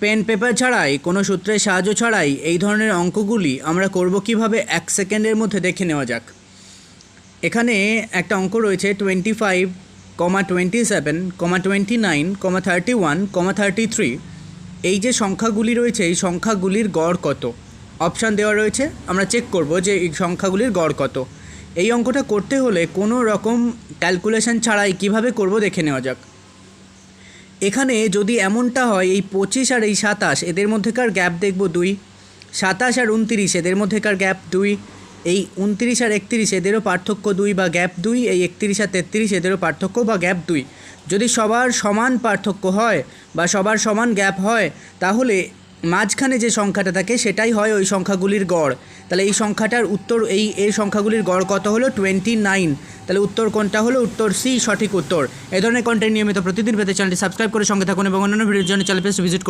Pen paper ছাড়াই কোনো সূত্রের সাহায্য ছাড়াই এই ধরনের অঙ্কগুলি আমরা করব কিভাবে 1 সেকেন্ডের মধ্যে দেখে নেওয়া যাক। এখানে একটা অঙ্ক রয়েছে 25, 27, 29, 31, 33। এই যে সংখ্যাগুলি রয়েছে এই সংখ্যাগুলির গড় কত, অপশান দেওয়া রয়েছে। আমরা চেক করব যে এই সংখ্যাগুলির গড় কত। এই অঙ্কটা করতে হলে কোনো রকম ক্যালকুলেশন ছাড়াই কিভাবে করব দেখে নেওয়া যাক। এখানে যদি এমনটা হয় এই 25 আর এই 27 এদের মধ্যেকার গ্যাপ দেখব 2, 27 আর 29 এদের মধ্যেকার গ্যাপ 2, এই 29 আর 31 এদেরও পার্থক্য 2 বা গ্যাপ 2, এই 31 আর 33 এদেরও পার্থক্য বা গ্যাপ 2। যদি সবার সমান পার্থক্য হয় বা সবার সমান গ্যাপ হয় তাহলে মাঝখানে যে সংখ্যাটা থাকে সেটাই হয় ওই সংখ্যাগুলির গড়। তাহলে এই সংখ্যাটার উত্তর এই সংখ্যাগুলির গড় কত হলো 29। তাহলে উত্তর কোনটা হলো? উত্তর সি সঠিক উত্তর। এই ধরনের কন্টেন্ট নিয়মিত প্রতিদিন পেতে চ্যানেলটি সাবস্ক্রাইব করে সঙ্গে থাকুন এবং অন্যান্য ভিডিওর জন্য চ্যানেল পেজটি ভিজিট করুন।